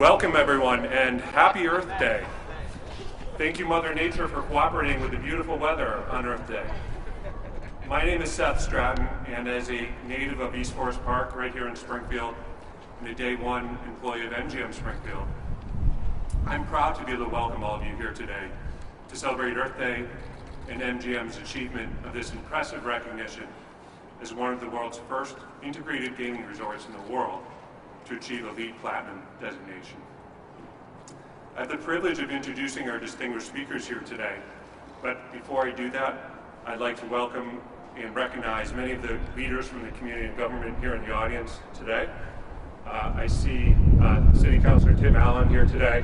Welcome everyone, and happy Earth Day. Thank you Mother Nature for cooperating with the beautiful weather on Earth Day. My name is Seth Stratton, and as a native of East Forest Park right here in Springfield, and a day one employee of MGM Springfield, I'm proud to be able to welcome all of you here today to celebrate Earth Day and MGM's achievement of this impressive recognition as one of the world's first integrated gaming resorts in the world to achieve a LEED Platinum designation. I have the privilege of introducing our distinguished speakers here today, but before I do that, I'd like to welcome and recognize many of the leaders from the community and government here in the audience today. I see City Councilor Tim Allen here today.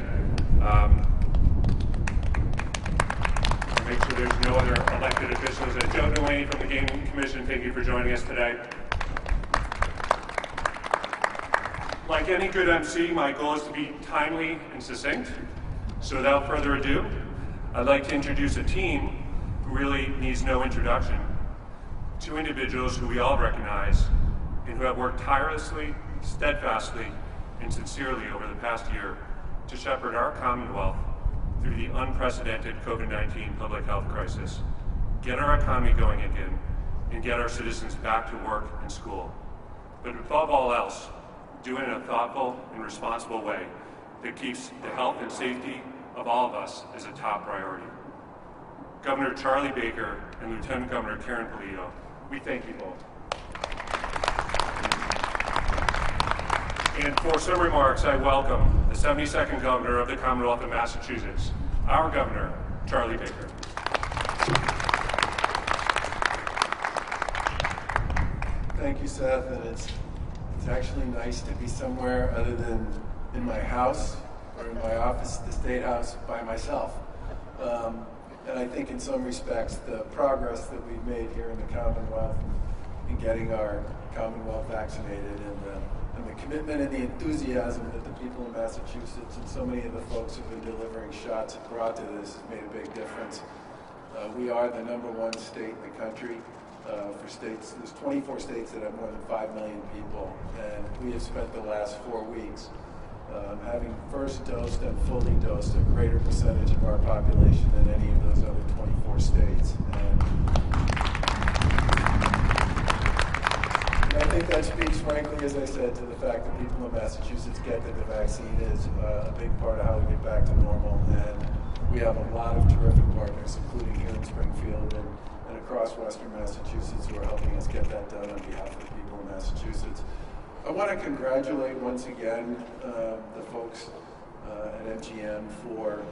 Make sure there's no other elected officials. Joe Delaney from the Gaming Commission, thank you for joining us today. Like any good MC, my goal is to be timely and succinct. So without further ado, I'd like to introduce a team who really needs no introduction. Two individuals who we all recognize and who have worked tirelessly, steadfastly, and sincerely over the past year to shepherd our Commonwealth through the unprecedented COVID-19 public health crisis, get our economy going again, and get our citizens back to work and school. But above all else, do it in a thoughtful and responsible way that keeps the health and safety of all of us as a top priority. Governor Charlie Baker and Lieutenant Governor Karen Polito, we thank you both. And for some remarks, I welcome the 72nd Governor of the Commonwealth of Massachusetts, our Governor, Charlie Baker. Thank you, Seth, and it's actually nice to be somewhere other than in my house or in my office, the State House, by myself. And I think in some respects, the progress that we've made here in the Commonwealth in getting our Commonwealth vaccinated and the commitment and the enthusiasm that the people in Massachusetts and so many of the folks who've been delivering shots have brought to this has made a big difference. We are the #1 state in the country. For states, there's 24 states that have more than 5 million people, and we have spent the last 4 weeks having first dosed and fully dosed a greater percentage of our population than any of those other 24 states. And I think that speaks, frankly, as I said, to the fact that people in Massachusetts get that the vaccine is a big part of how we get back to normal. And we have a lot of terrific partners, including here in Springfield and across Western Massachusetts, who are helping us get that done on behalf of the people in Massachusetts. I want to congratulate once again the folks at MGM for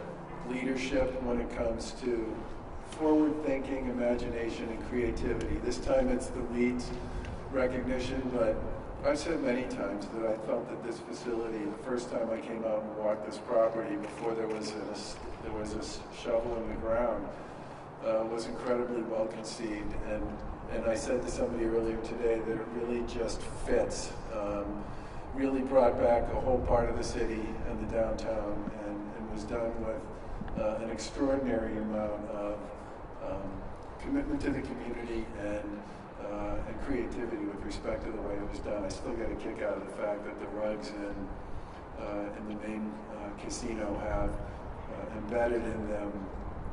leadership when it comes to forward thinking, imagination, and creativity. This time it's the LEED recognition, but I've said many times that I felt that this facility, the first time I came out and walked this property before there was a shovel in the ground, was incredibly well conceived, and I said to somebody earlier today that it really just fits. Really brought back a whole part of the city and the downtown, and was done with an extraordinary amount of commitment to the community and creativity with respect to the way it was done. I still get a kick out of the fact that the rugs in the main casino have embedded in them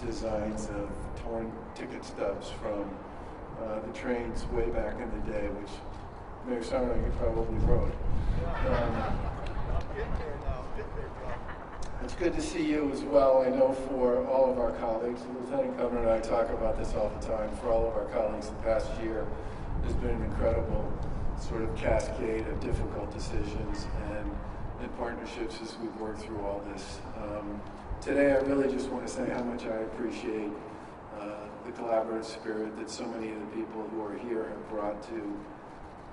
designs of torn ticket stubs from the trains way back in the day, which Mayor Sarno, you probably wrote. It's good to see you as well. I know for all of our colleagues, the Lieutenant Governor and I talk about this all the time, for all of our colleagues the past year has been an incredible sort of cascade of difficult decisions and partnerships as we've worked through all this. Today, I really just want to say how much I appreciate the collaborative spirit that so many of the people who are here have brought to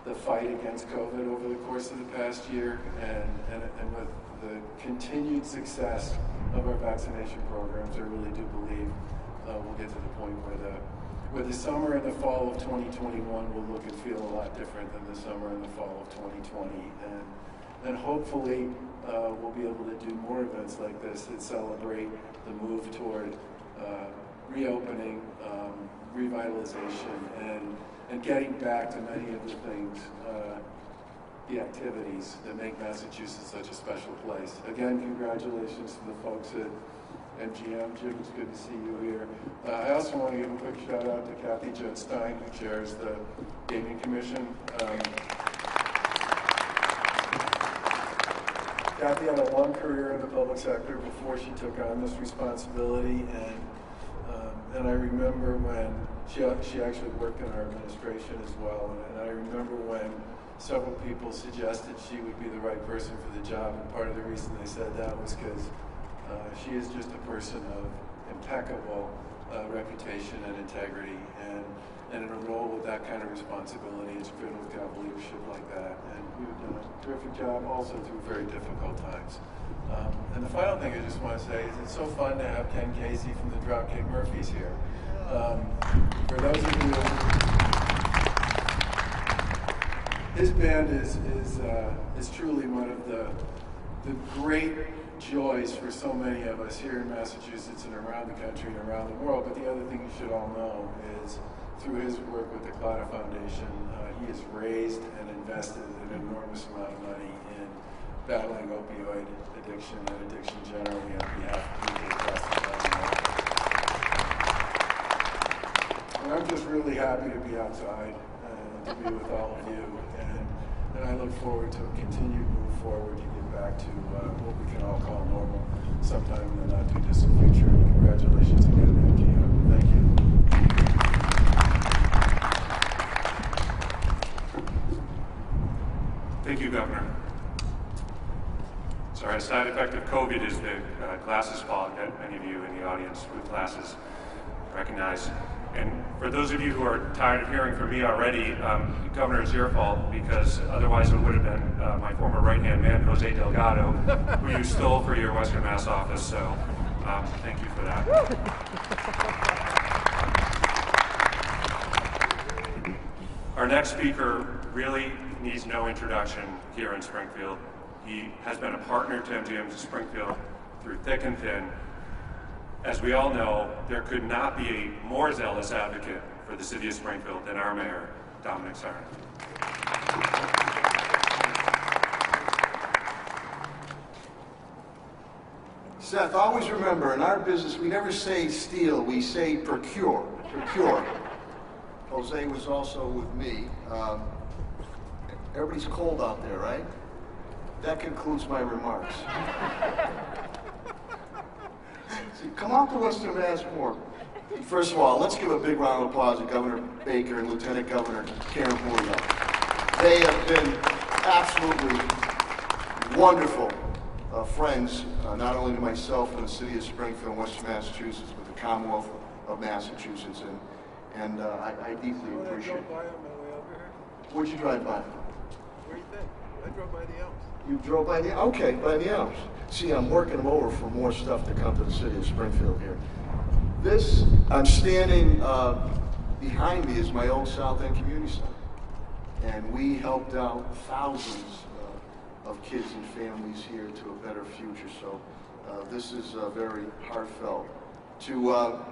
the fight against COVID over the course of the past year, and with the continued success of our vaccination programs. I really do believe we'll get to the point where the summer and the fall of 2021 will look and feel a lot different than the summer and the fall of 2020, and hopefully we'll be able to do more events like this that celebrate the move toward reopening, revitalization, and getting back to many of the things the activities that make Massachusetts such a special place. Again, congratulations to the folks at MGM. Jim, it's good to see you here. I also want to give a quick shout out to Kathy Judd Stein, who chairs the Gaming Commission. Kathy had a long career in the public sector before she took on this responsibility, and I remember when she actually worked in our administration as well, and I remember when several people suggested she would be the right person for the job, and part of the reason they said that was because she is just a person of impeccable reputation and integrity, and in a role with that kind of responsibility, it's critical to have leadership like that. And we've done a terrific job also through very difficult times. And the final thing I just want to say is it's so fun to have Ken Casey from the Dropkick Murphys here. For those of you, his band is truly one of the great joys for so many of us here in Massachusetts and around the country and around the world. But the other thing you should all know is through his work with the Claddagh Foundation, he has raised and invested an enormous amount of money in battling opioid addiction and addiction generally on behalf of people across the country. And I'm just really happy to be outside and to be with all of you. And I look forward to a continued move forward to get back to what we can all call normal sometime in the not too distant future. Congratulations again, MGM. Thank you. Thank you, Governor. Sorry, a side effect of COVID is the glasses fog that many of you in the audience with glasses recognize. And for those of you who are tired of hearing from me already, Governor, it's your fault, because otherwise it would have been my former right-hand man, Jose Delgado, who you stole for your Western Mass office, so thank you for that. Our next speaker really needs no introduction here in Springfield. He has been a partner to MGM Springfield through thick and thin. As we all know, there could not be a more zealous advocate for the city of Springfield than our mayor, Dominic Sarno. Seth, always remember, in our business, we never say steal, we say procure. Procure. Jose was also with me. Everybody's cold out there, right? That concludes my remarks. See, come out to Western Mass more. First of all, let's give a big round of applause to Governor Baker and Lieutenant Governor Karen Boyle. They have been absolutely wonderful friends, not only to myself and the city of Springfield and Western Massachusetts, but the Commonwealth of Massachusetts, and I deeply appreciate it. Where'd you drive by? What do you think? I drove by the Alps. You drove by the Alps? Okay, by the Alps. See, I'm working them over for more stuff to come to the city of Springfield here. This, I'm standing behind me is my old South End Community Center. And we helped out thousands of kids and families here to a better future. So this is very heartfelt. To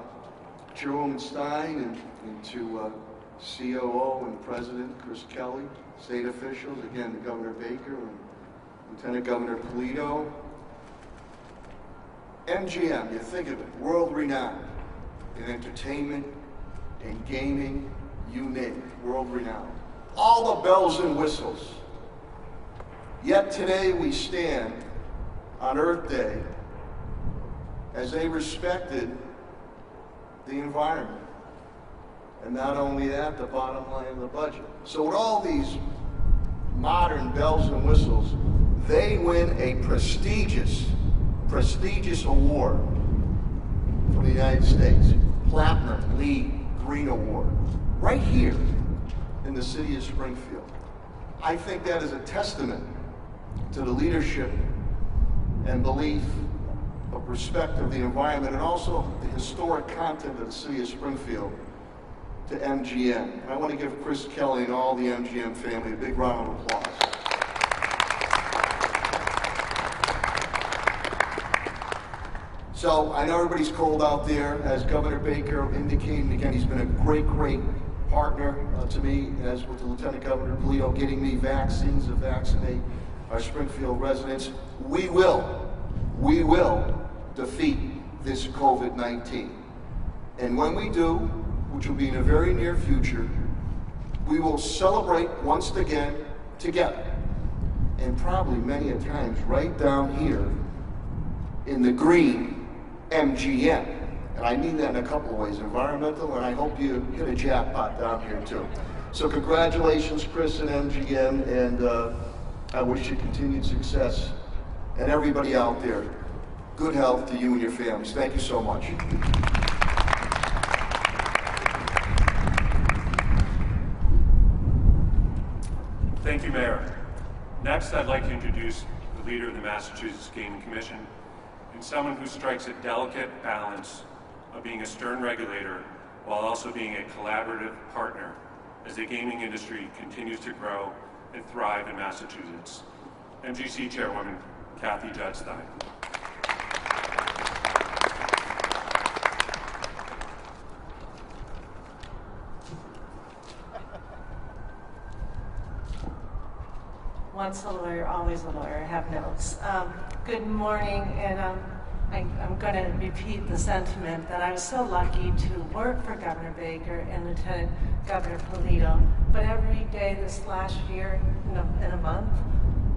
Chairwoman Stein and to COO and President Chris Kelly, state officials, again, to Governor Baker and Lieutenant Governor Polito. MGM, you think of it, world-renowned in entertainment, in gaming, you name it, world-renowned. All the bells and whistles. Yet today we stand on Earth Day as they respected the environment. And not only that, the bottom line of the budget. So with all these modern bells and whistles, they win a prestigious award from the United States. Platinum, LEED, Green Award. Right here in the city of Springfield. I think that is a testament to the leadership and belief of respect of the environment and also the historic content of the city of Springfield to MGM. And I want to give Chris Kelly and all the MGM family a big round of applause. So I know everybody's cold out there. As Governor Baker indicated, again, he's been a great partner to me, as with the Lieutenant Governor Polito, getting me vaccines to vaccinate our Springfield residents. We will defeat this COVID-19. And when we do, which will be in a very near future, we will celebrate once again together. And probably many a times right down here in the green MGM. And I mean that in a couple of ways, environmental, and I hope you hit a jackpot down here too. So congratulations, Chris and MGM, and I wish you continued success. And everybody out there, good health to you and your families. Thank you so much. Thank you, Mayor. Next, I'd like to introduce the leader of the Massachusetts Gaming Commission and someone who strikes a delicate balance of being a stern regulator while also being a collaborative partner as the gaming industry continues to grow and thrive in Massachusetts. MGC Chairwoman Kathy Judstein. Once a lawyer, always a lawyer. I have notes. Good morning, and I'm going to repeat the sentiment that I was so lucky to work for Governor Baker and Lieutenant Governor Polito, but every day this last year, in a month,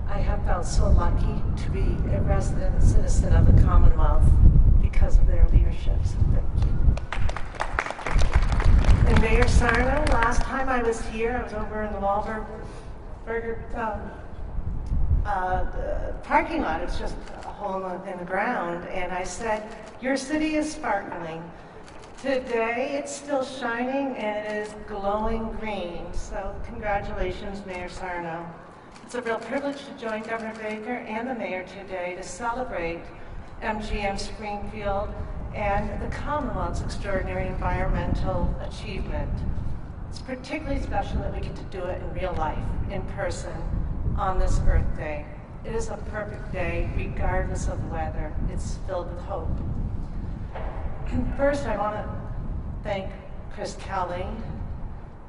I have felt so lucky to be a resident citizen of the Commonwealth because of their leadership. So thank you. And Mayor Sarno, last time I was here, I was over in the Wahlberg parking lot. It's just a hole in the ground, and I said, your city is sparkling. Today it's still shining and it is glowing green. So congratulations, Mayor Sarno. It's a real privilege to join Governor Baker and the Mayor today to celebrate MGM Springfield and the Commonwealth's extraordinary environmental achievement. It's particularly special that we get to do it in real life, in person, on this Earth Day. It is a perfect day, regardless of weather. It's filled with hope. First, I want to thank Chris Kelly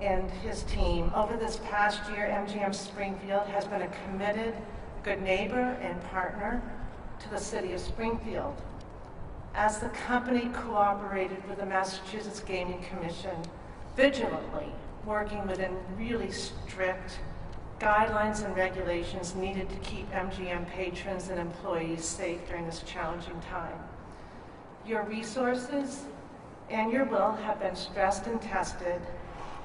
and his team. Over this past year, MGM Springfield has been a committed, good neighbor and partner to the city of Springfield. As the company cooperated with the Massachusetts Gaming Commission, vigilantly working within really strict guidelines and regulations needed to keep MGM patrons and employees safe during this challenging time. Your resources and your will have been stressed and tested,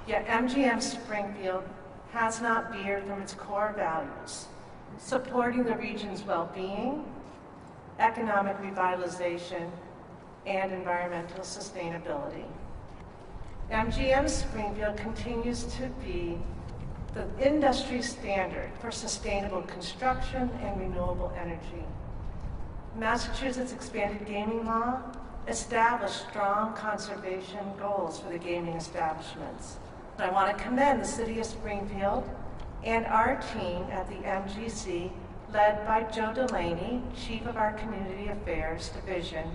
yet MGM Springfield has not veered from its core values, supporting the region's well-being, economic revitalization, and environmental sustainability. MGM Springfield continues to be the industry standard for sustainable construction and renewable energy. Massachusetts' expanded gaming law established strong conservation goals for the gaming establishments. I want to commend the City of Springfield and our team at the MGC, led by Joe Delaney, Chief of our Community Affairs Division,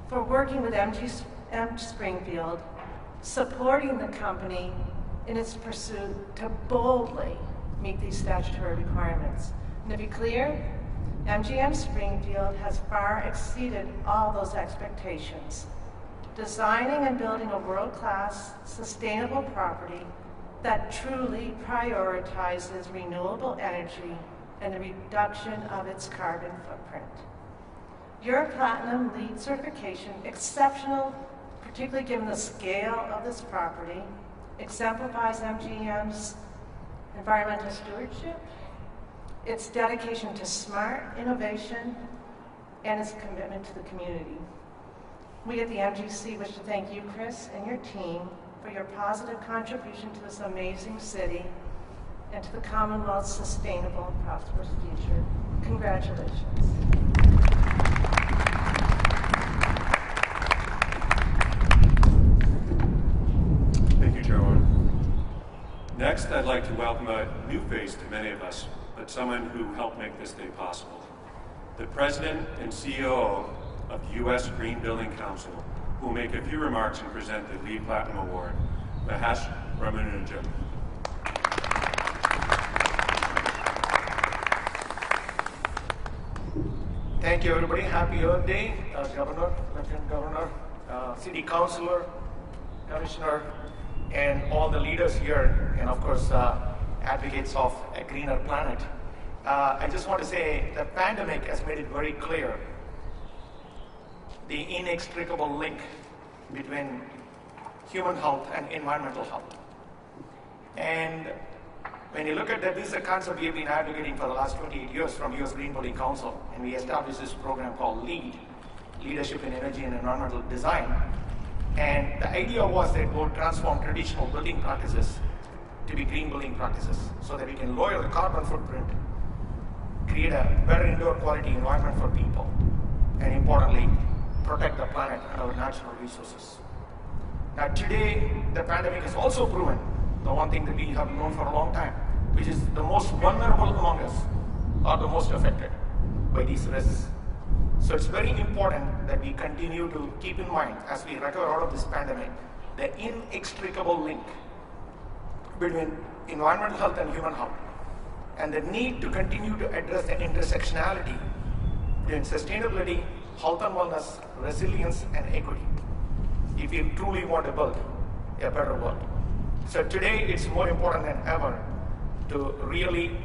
for working with MGM Springfield, supporting the company in its pursuit to boldly meet these statutory requirements. And to be clear, MGM Springfield has far exceeded all those expectations, designing and building a world-class, sustainable property that truly prioritizes renewable energy and the reduction of its carbon footprint. Your Platinum LEED certification, exceptional, particularly given the scale of this property, exemplifies MGM's environmental stewardship, its dedication to smart innovation, and its commitment to the community. We at the MGC wish to thank you, Chris, and your team for your positive contribution to this amazing city and to the Commonwealth's sustainable and prosperous future. Congratulations. Thank you, Chairwoman. Next, I'd like to welcome a new face to many of us, but someone who helped make this day possible. The President and CEO of the U.S. Green Building Council, who will make a few remarks and present the LEED Platinum Award, Mahesh Raman and Jim. Thank you, everybody. Happy Earth Day, Governor, Lieutenant Governor, City Councilor, Commissioner, and all the leaders here, and of course, advocates of a greener planet. I just want to say the pandemic has made it very clear the inextricable link between human health and environmental health. And when you look at that, this is a concept we have been advocating for the last 28 years from US Green Building Council, and we established this program called LEED, Leadership in Energy and Environmental Design. And the idea was that it would transform traditional building practices to be green building practices so that we can lower the carbon footprint, create a better indoor quality environment for people, and importantly, protect the planet and our natural resources. Now today, the pandemic has also proven the one thing that we have known for a long time, which is the most vulnerable among us are the most affected by these risks. So it's very important that we continue to keep in mind as we recover out of this pandemic, the inextricable link between environmental health and human health, and the need to continue to address the intersectionality between sustainability, health and wellness, resilience, and equity, if we truly want to build a better world. So today, it's more important than ever to really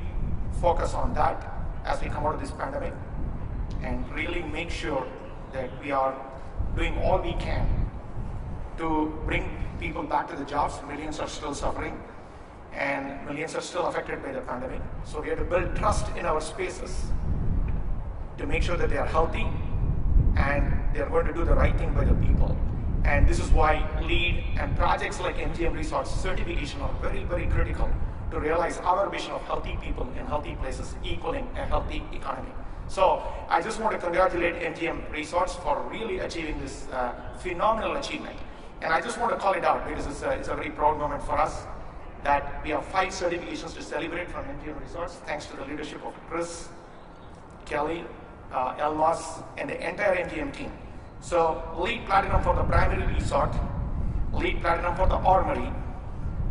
focus on that as we come out of this pandemic and really make sure that we are doing all we can to bring people back to the jobs. Millions are still suffering and millions are still affected by the pandemic. So we have to build trust in our spaces to make sure that they are healthy and they are going to do the right thing by the people. And this is why LEED and projects like MGM Resorts certification are very, very critical to realize our vision of healthy people in healthy places equaling a healthy economy. So I just want to congratulate MGM Resorts for really achieving this phenomenal achievement. And I just want to call it out because it's a very proud moment for us that we have 5 certifications to celebrate from MGM Resorts, thanks to the leadership of Chris, Kelly, Elmas, and the entire MGM team. So LEED Platinum for the primary resort, LEED Platinum for the armory,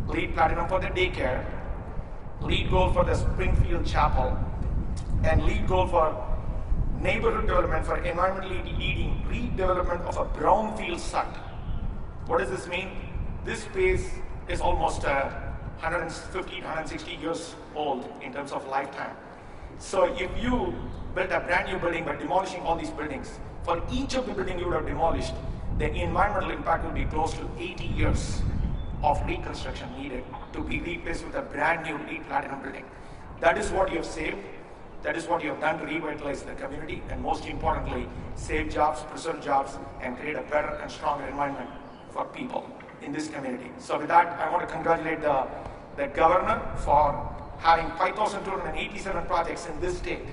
LEED Platinum for the daycare, LEED Gold for the Springfield Chapel, and LEED Gold for neighborhood development for environmentally leading redevelopment of a brownfield site. What does this mean? This space is almost 150 to 160 years old in terms of lifetime. So if you build a brand new building by demolishing all these buildings, for each of the buildings you would have demolished, the environmental impact will be close to 80 years of reconstruction needed to be replaced with a brand new LEED Platinum building. That is what you have saved. That is what you have done to revitalize the community, and most importantly, save jobs, preserve jobs, and create a better and stronger environment for people in this community. So with that, I want to congratulate the governor for having 5,287 projects in this state,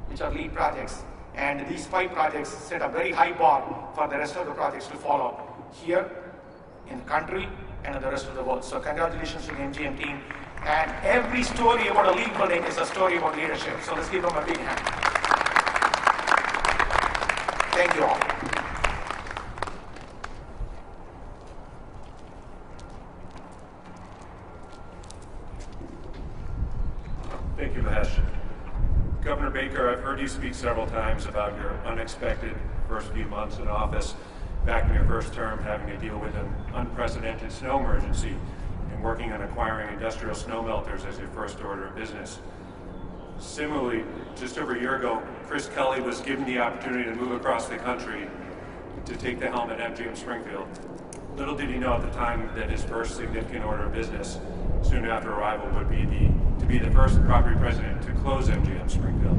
which are LEED projects. And these 5 projects set a very high bar for the rest of the projects to follow here in the country and in the rest of the world. So congratulations to the MGM team. And every story about a LEED building is a story about leadership. So let's give them a big hand. Thank you all. Thank you, Mahesh. Governor Baker, I've heard you speak several times about your unexpected first few months in office, back in your first term having to deal with an unprecedented snow emergency and working on acquiring industrial snow melters as your first order of business. Similarly, just over a year ago, Chris Kelly was given the opportunity to move across the country to take the helm at MGM Springfield. Little did he know at the time that his first significant order of business soon after arrival would be to be the first property president to close MGM Springfield.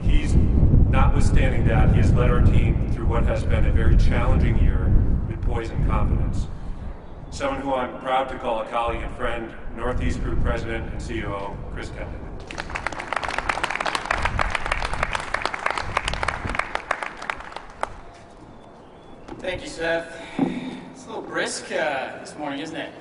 He's, notwithstanding that, he has led our team through what has been a very challenging year with poise and confidence. Someone who I'm proud to call a colleague and friend, Northeast Group President and COO, Chris Kelly. Thank you, Seth. It's a little brisk this morning, isn't it?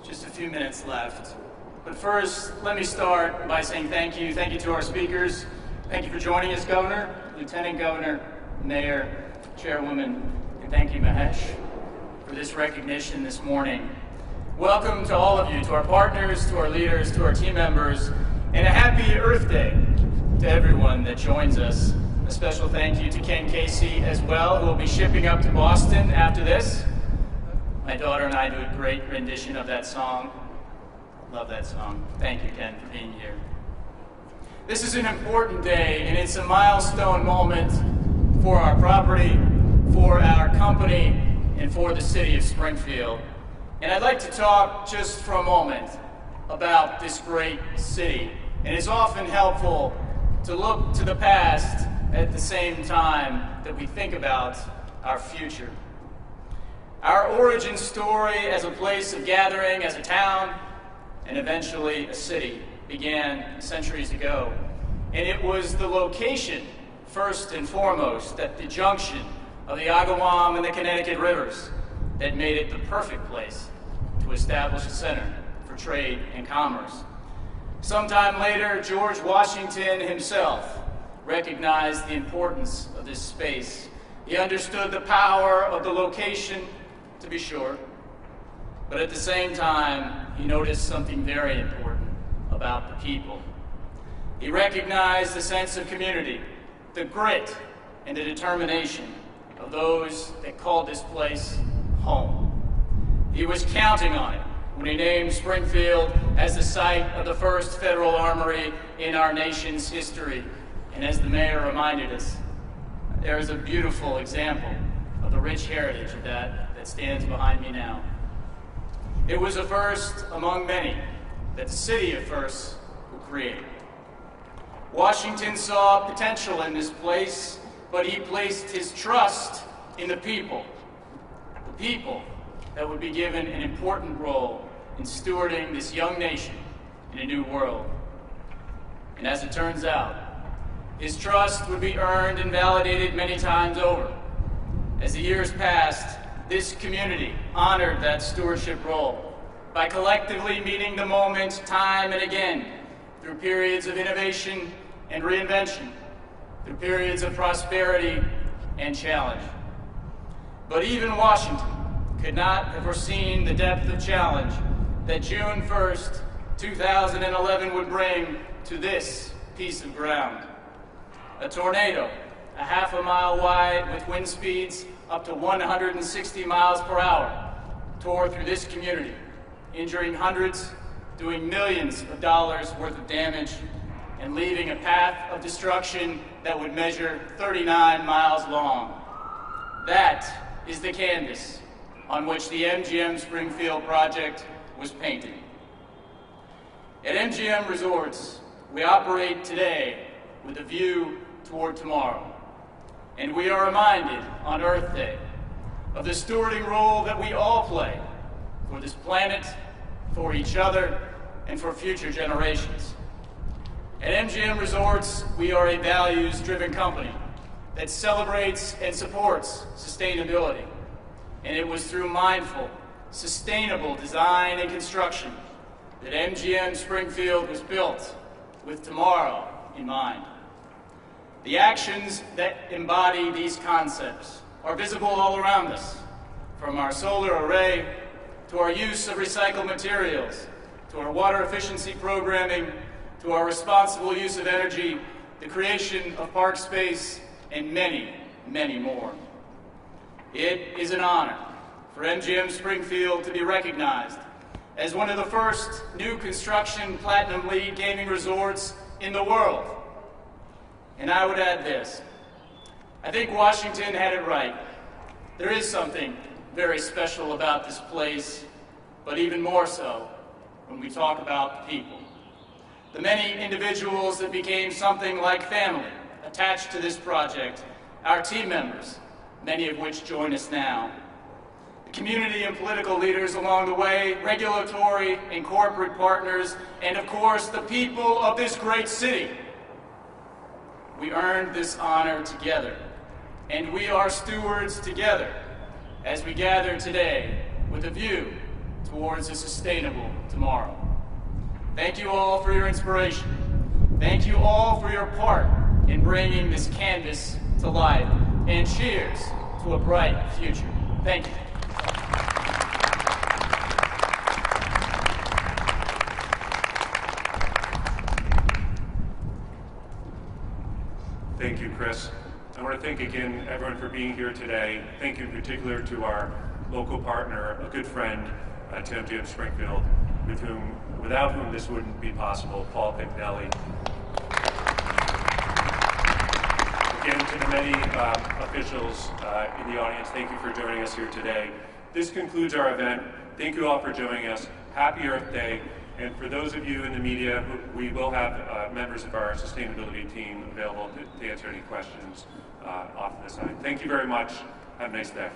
Just a few minutes left. But first, let me start by saying thank you. Thank you to our speakers. Thank you for joining us, Governor, Lieutenant Governor, Mayor, Chairwoman, and thank you, Mahesh, for this recognition this morning. Welcome to all of you, to our partners, to our leaders, to our team members, and a happy Earth Day to everyone that joins us. A special thank you to Ken Casey as well, who will be shipping up to Boston after this. My daughter and I do a great rendition of that song. Love that song. Thank you, Ken, for being here. This is an important day, and it's a milestone moment for our property, for our company, and for the city of Springfield. And I'd like to talk just for a moment about this great city. And it's often helpful to look to the past at the same time that we think about our future. Our origin story as a place of gathering, as a town, and eventually a city, began centuries ago. And it was the location, first and foremost, at the junction of the Agawam and the Connecticut rivers that made it the perfect place to establish a center for trade and commerce. Sometime later, George Washington himself recognized the importance of this space. He understood the power of the location, to be sure, but at the same time, he noticed something very important about the people. He recognized the sense of community, the grit and the determination of those that called this place home. He was counting on it when he named Springfield as the site of the first federal armory in our nation's history. And as the mayor reminded us, there is a beautiful example of the rich heritage of that stands behind me now. It was a first among many that the city of firsts would create. Washington saw potential in this place, but he placed his trust in the people that would be given an important role in stewarding this young nation in a new world. And as it turns out, his trust would be earned and validated many times over. As the years passed, this community honored that stewardship role by collectively meeting the moment time and again through periods of innovation and reinvention, through periods of prosperity and challenge. But even Washington could not have foreseen the depth of challenge that June 1st, 2011 would bring to this piece of ground. A tornado, a half a mile wide with wind speeds up to 160 miles per hour, tore through this community, injuring hundreds, doing millions of dollars worth of damage, and leaving a path of destruction that would measure 39 miles long. That is the canvas on which the MGM Springfield project was painted. At MGM Resorts, we operate today with a view toward tomorrow. And we are reminded on Earth Day of the stewarding role that we all play for this planet, for each other, and for future generations. At MGM Resorts, we are a values-driven company that celebrates and supports sustainability. And it was through mindful, sustainable design and construction that MGM Springfield was built with tomorrow in mind. The actions that embody these concepts are visible all around us, from our solar array to our use of recycled materials, to our water efficiency programming, to our responsible use of energy, the creation of park space, and many, many more. It is an honor for MGM Springfield to be recognized as one of the first new construction Platinum LEED gaming resorts in the world. And I would add this. I think Washington had it right. There is something very special about this place, but even more so when we talk about the people. The many individuals that became something like family attached to this project, our team members, many of which join us now. The community and political leaders along the way, regulatory and corporate partners, and of course the people of this great city. We earned this honor together, and we are stewards together as we gather today with a view towards a sustainable tomorrow. Thank you all for your inspiration. Thank you all for your part in bringing this canvas to life, and cheers to a bright future. Thank you. Thank you, Chris. I want to thank again everyone for being here today. Thank you in particular to our local partner, a good friend to MGM Springfield, without whom this wouldn't be possible, Paul Pignelli. Again, to the many officials in the audience, thank you for joining us here today. This concludes our event. Thank you all for joining us. Happy Earth Day. And for those of you in the media, we will have members of our sustainability team available to answer any questions off to the side. Thank you very much. Have a nice day.